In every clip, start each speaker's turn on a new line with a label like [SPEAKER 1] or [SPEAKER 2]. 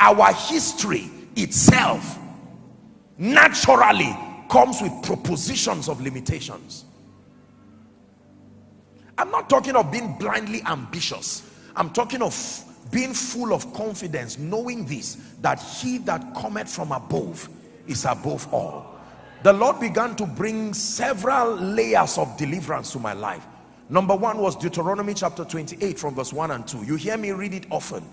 [SPEAKER 1] Our history itself naturally comes with propositions of limitations. I'm not talking of being blindly ambitious. I'm talking of being full of confidence, knowing this, that he that cometh from above is above all. The Lord began to bring several layers of deliverance to my life. Number one was Deuteronomy chapter 28 from verse 1 and 2. You hear me read it often.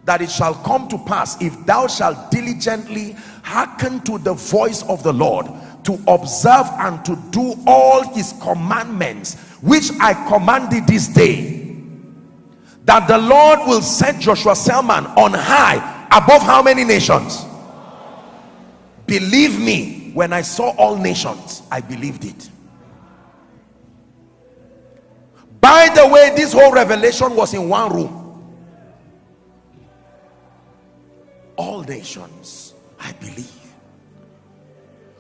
[SPEAKER 1] That it shall come to pass, if thou shalt diligently hearken to the voice of the Lord, to observe and to do all his commandments, which I command thee this day, that the Lord will set Joshua Selman on high above how many nations? Believe me, when I saw all nations, I believed it. By the way, this whole revelation was in one room. All nations, I believe.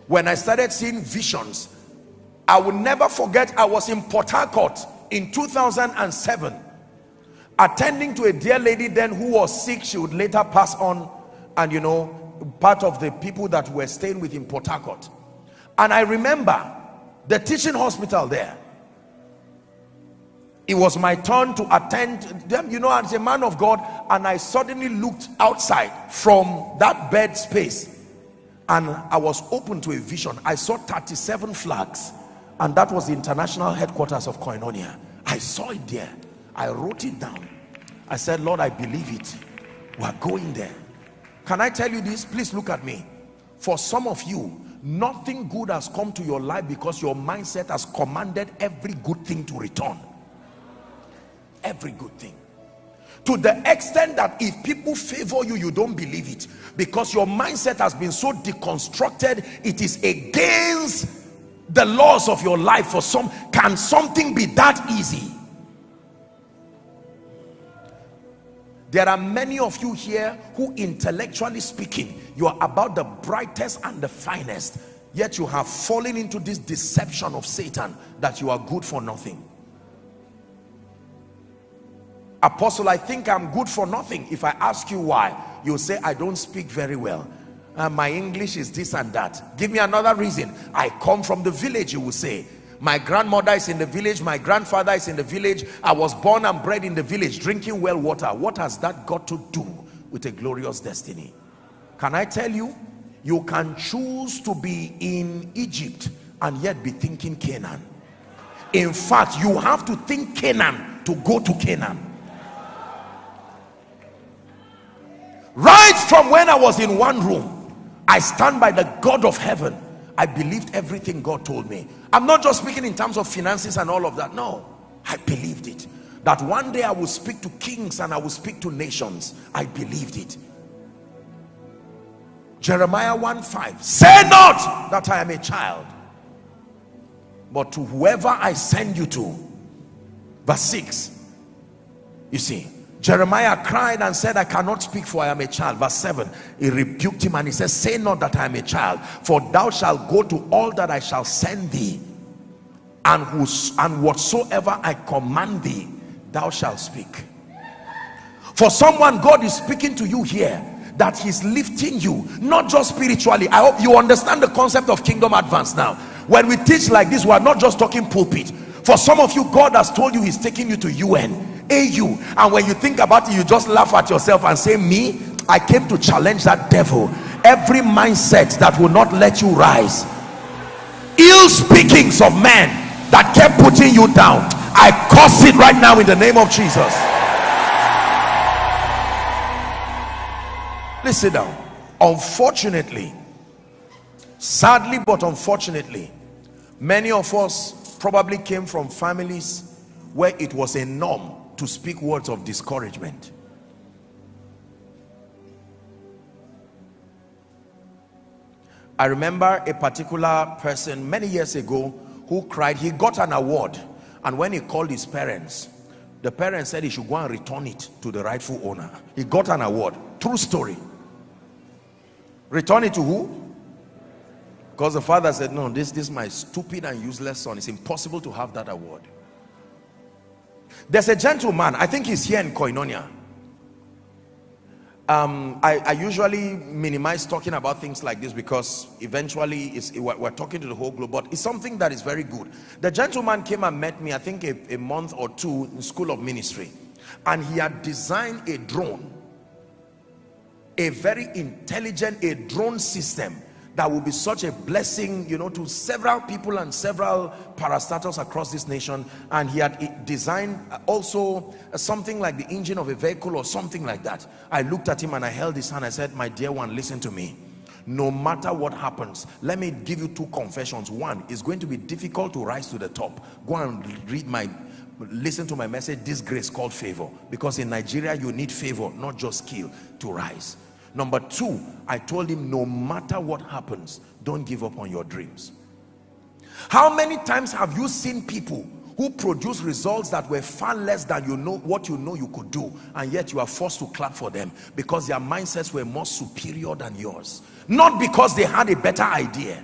[SPEAKER 1] When I started seeing visions, I will never forget, I was in Port Harcourt in 2007, attending to a dear lady then who was sick. She would later pass on, and you know, part of the people that were staying with in Port Harcourt. And I remember the teaching hospital there. It was my turn to attend them, you know, as a man of God, and I suddenly looked outside from that bed space, and I was open to a vision. I saw 37 flags, and that was the international headquarters of Koinonia. I saw it there. I wrote it down. I said, Lord, I believe it. We're going there. Can I tell you this? Please look at me. For some of you, nothing good has come to your life because your mindset has commanded every good thing to return. Every good thing, to the extent that if people favor you, you don't believe it, because your mindset has been so deconstructed. It is against the laws of your life. For some, can something be that easy? There are many of you here who, intellectually speaking, you are about the brightest and the finest, yet you have fallen into this deception of Satan that you are good for nothing. Apostle, I think I'm good for nothing. If I ask you why, you'll say, I don't speak very well. My English is this and that. Give me another reason. I come from the village, you will say. My grandmother is in the village. My grandfather is in the village. I was born and bred in the village, drinking well water. What has that got to do with a glorious destiny? Can I tell you? You can choose to be in Egypt and yet be thinking Canaan. In fact, you have to think Canaan to go to Canaan. Right from when I was in one room, I stand by the God of heaven. I believed everything God told me. I'm not just speaking in terms of finances and all of that. No, I believed it. That one day I will speak to kings and I will speak to nations. I believed it. Jeremiah 1:5. Say not that I am a child, but to whoever I send you to. Verse 6. You see, Jeremiah cried and said, I cannot speak, for I am a child. Verse 7, he rebuked him and he says, say not that I am a child, for thou shalt go to all that I shall send thee, and whatsoever I command thee, thou shalt speak. For someone, God is speaking to you here, that he's lifting you, not just spiritually. I hope you understand the concept of kingdom advance now. When we teach like this, we are not just talking pulpit. For some of you, God has told you he's taking you to UN, AU, and when you think about it, you just laugh at yourself and say, me, I came to challenge that devil. Every mindset that will not let you rise, ill speakings of men that kept putting you down, I curse it right now in the name of Jesus. Please sit down. Unfortunately, sadly but unfortunately, many of us probably came from families where it was a norm to speak words of discouragement. I remember a particular person many years ago who cried. He got an award, and when he called his parents, the parents said he should go and return it to the rightful owner. He got an award. True story. Return it to who? Because the father said, no, this is my stupid and useless son. It's impossible to have that award. There's a gentleman, I think he's here in Koinonia. I usually minimize talking about things like this because eventually we're talking to the whole globe, but it's something that is very good. The gentleman came and met me, I think a month or two in School of Ministry, and he had designed a drone, a very intelligent drone system that will be such a blessing, you know, to several people and several parastatals across this nation. And he had designed also something like the engine of a vehicle or something like that. I looked at him and I held his hand. I said, my dear one, listen to me. No matter what happens, let me give you two confessions. One, it's going to be difficult to rise to the top. Go and listen to my message, this grace called favor, because in Nigeria you need favor, not just skill to rise. Number two, I told him, no matter what happens, don't give up on your dreams. How many times have you seen people who produce results that were far less than what you know you could do, and yet you are forced to clap for them because their mindsets were more superior than yours, not because they had a better idea,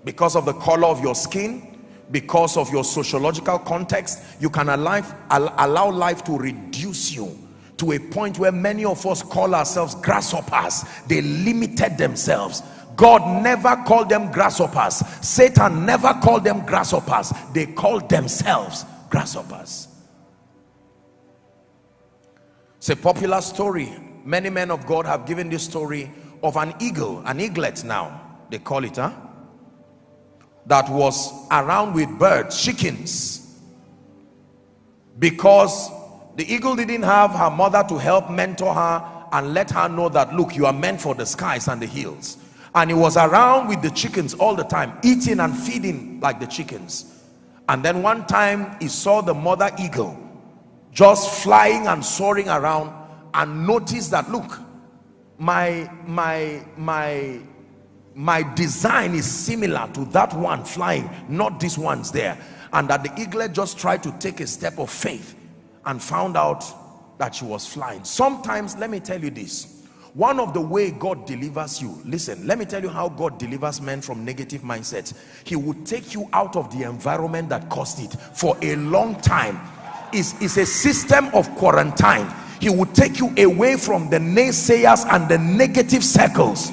[SPEAKER 1] because of the color of your skin, because of your sociological context. You can allow life to reduce you to a point where many of us call ourselves grasshoppers. They limited themselves. God never called them grasshoppers. Satan never called them grasshoppers. They called themselves grasshoppers. It's a popular story. Many men of God have given this story of an eagle, an eaglet now they call it, that was around with birds, chickens, because the eagle didn't have her mother to help mentor her and let her know that, look, you are meant for the skies and the hills. And he was around with the chickens all the time, eating and feeding like the chickens. And then one time he saw the mother eagle just flying and soaring around, and noticed that, look, my design is similar to that one flying, not this one's there. And that the eaglet just tried to take a step of faith and found out that she was flying. Sometimes, let me tell you this, one of the way God delivers you, listen, let me tell you how God delivers men from negative mindsets. He would take you out of the environment that caused it for a long time. It's a system of quarantine. He would take you away from the naysayers and the negative circles.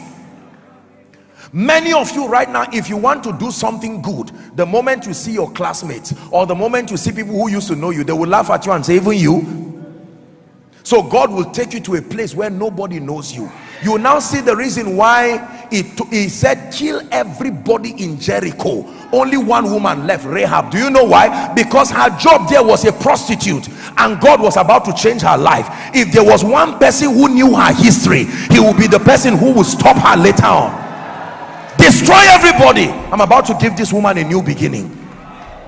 [SPEAKER 1] Many of you right now, if you want to do something good, the moment you see your classmates or the moment you see people who used to know you, they will laugh at you and say, even you? So God will take you to a place where nobody knows you. You will now see the reason why he said, kill everybody in Jericho. Only one woman left, Rahab. Do you know why? Because her job there was a prostitute, and God was about to change her life. If there was one person who knew her history, he would be the person who would stop her later on. Destroy everybody. I'm about to give this woman a new beginning,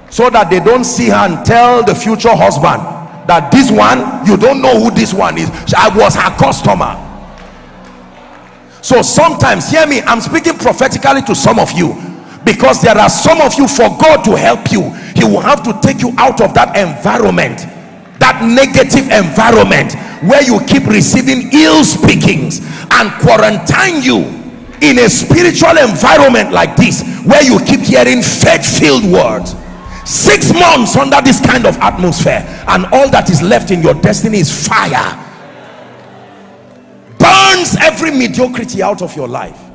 [SPEAKER 1] so that they don't see her and tell the future husband that this one, you don't know who this one is. I was her customer. So sometimes, hear me, I'm speaking prophetically to some of you, because there are some of you, for God to help you, he will have to take you out of that environment, that negative environment where you keep receiving ill speakings, and quarantine you in a spiritual environment like this, where you keep hearing faith-filled words. 6 months under this kind of atmosphere, and all that is left in your destiny is fire. Burns every mediocrity out of your life.